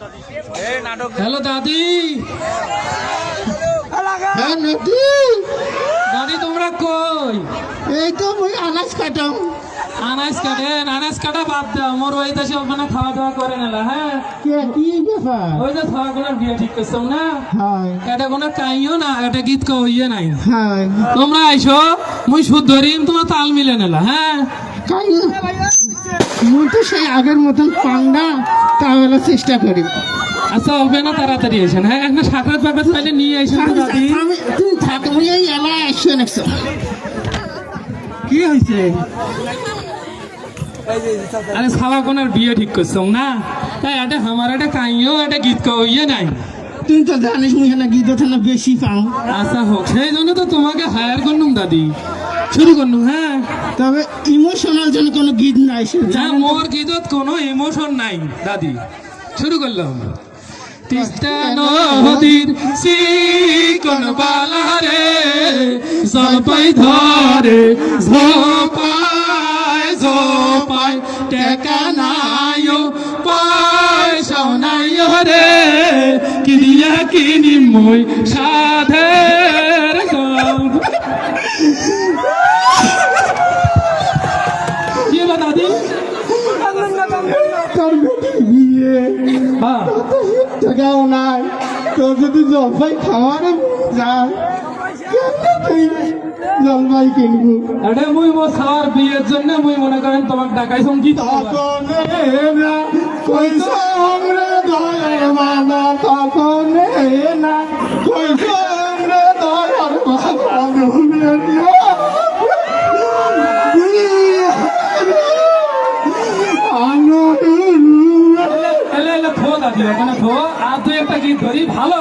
Hello দাদি, হ্যাঁ নাতি, দাদি তোমরা কই? এই তো মুই আনাজ কাটাম। আনাজ কাটেন? আনাজ কাটা বাদ দাও, মোর ওই দেশে ওখানে খাওয়া দাওয়া করে নেলা। হ্যাঁ, কি ব্যাপার? ওই যে খাওয়া কোনার বিয়ে ঠিক করছো না, হয় এটা কোনো কাইও না, এটা গীত কইয়ে নাই। হয় তোমরা আইসো, মুই সুদ ধরিম, তোমার তাল মিলে নেলা। হ্যাঁ, কাই মুই তো সেই আগের মতন পান্ডা তাহলে চেষ্টা করি। আচ্ছা হবে না, তাড়াতাড়ি এসেন। হ্যাঁ, একটা সাকরাত ব্যাপার চাইলে নিয়ে আইসেন তো দাদি। তুমি থাক, মুই এই এলাকায় আসছো নেছো। কি হয়েছে? আরে খাওয়া কোনার বিয়ে ঠিক করছো না, তাই এটা আমার একটা কাইও একটা গীত কইয়ে নাই। তুই তো জানিস মুই এখানে গীত থানা বেশি পাও। আচ্ছা হোক, সেই জন্য তো তোমাকে হায়ার করলুম দাদি, শুরু করলুম। হ্যাঁ, তবে ইমোশনাল যেন কোনো গীত নাই সে না মোর গীতত কোনো ইমোশন নাই দাদি, শুরু করলাম। তিস্তা নদীর চিকন বালারে জলপাই ধরে ঝোপায় ঝোপায়, টেকা নাইও পয়সাও নাই রে, কিনিয়া কিনি মই সাধের গল্প। কি হলো দাদি? তোর বেটির বিয়ে হ্যাঁ, টাকাও নাই, তোর যদি জলপাই খাওয়ারে যায় কেমনে তুই জলপাই কিনবো? এটা মুই মোর খাওয়ার বিয়ের জন্য মুই মনে করেন তোমাকে ডাকাইছম কি তখন না কইসম রে দয়ার মানা, তখন না কইসম রে দয়ার মানা, ওখানে থো আর তুই একটা গীত ধরি ভালো,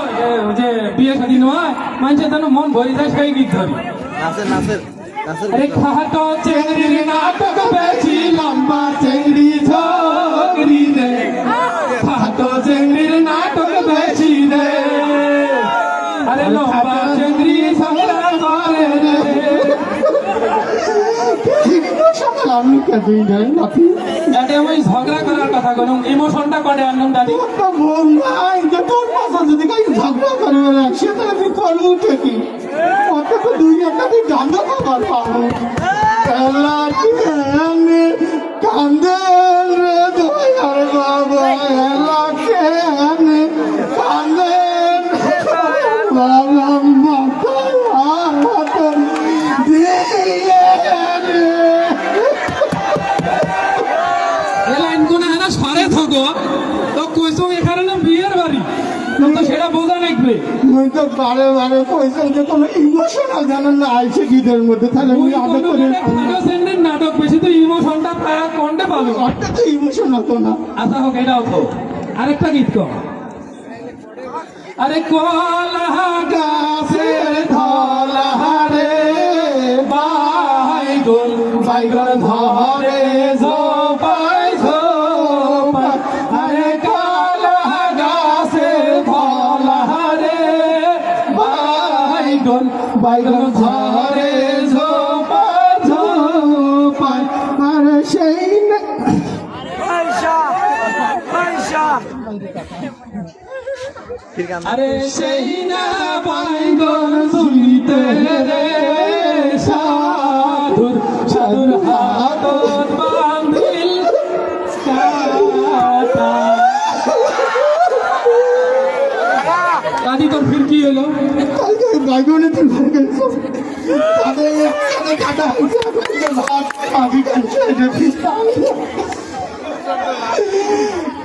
ওই যে বিয়ে শাদী নয়, মানুষের যেন মন ভরি যায় সেই গীত ধরি। আরে খাটো চেংড়ির নাটক বেশি লম্বা চেংড়ি ঝগড়ি রে, খাটো চেংড়ির নাটক বেশি রে, আরে লম্বা চেংড়ি ঝগড়া করে রে। আমি কেঁদে যাই নাকি? এটা আমি ঝগড়া করার কথা বলুন, ইমোশনটা করে আনলাম দাদি। তো বোন নাই যে তোর পাশে যদি কাই ঝগড়া করবে না সেটা আমি করবো ঠিকই, অত তো দুই একটা দিন গান্ধ খাবার পাবো। আমি কান্দেন রে দয়ার বাবা, এলাকে আমি কান্দেন বাবা, মাথায় হাত দিয়ে রে। এ লাইন কোন হানা সরে থাকো তো কইছো এখানে না বিয়ের বাড়ি, তো সেটা বোঝা লাগবে। মুই তো বারে বারে কইছি যে কোনো ইমোশনাল জানেন না আইছে গীতের মধ্যে, তাহলে মুই আদর করে নাটক বেশি তো ইমোশনটা পায়া কোনটা পাবো? একটা তো ইমোশন হতো না। আচ্ছা হোক, এটাও তো আরেকটা গীত কর। আরে কলা গাছের ধলা রে বাইগন বাইগন ধরে ঝোপাই ঝোপাই, আরে কলা গাছের ধলা রে বাইগন বাইগন ধরে ঝোপাই ঝোপাই, আর সেই আরে সেই না বাইগন ঝুলিতে রে সাধুর সাধুর হাতত বান্ধিল কাটা। দাদি তোর ফির কি হলো? কালকে বাইগনে তুই গেছো তাদের সাথে কাটা হয়েছে, ভাত খাবি কালকে এটা পিস্তা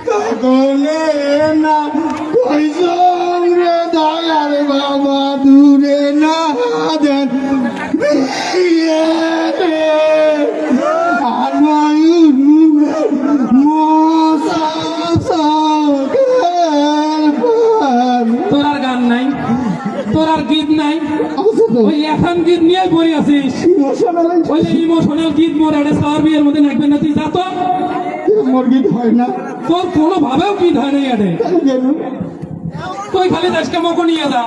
তখনে না কইসম রে দয়ার বাবা, দূরে না দেন বিয়ে রে, আমার মশা তোর আর গান নাই, তোর আর গীত নাই, ওই এখন গীত নিয়ে পড়ে আছিস। ওই ইমোশনাল গীত মোর একটা সার বিয়ের মধ্যে নাচবেন না, তুই যা তো। মুরগিট হয় না তোর কোনো ভাবেও গীত হয় নাই এতে, তুই খালি দেশকে মকো নিয়ে যা।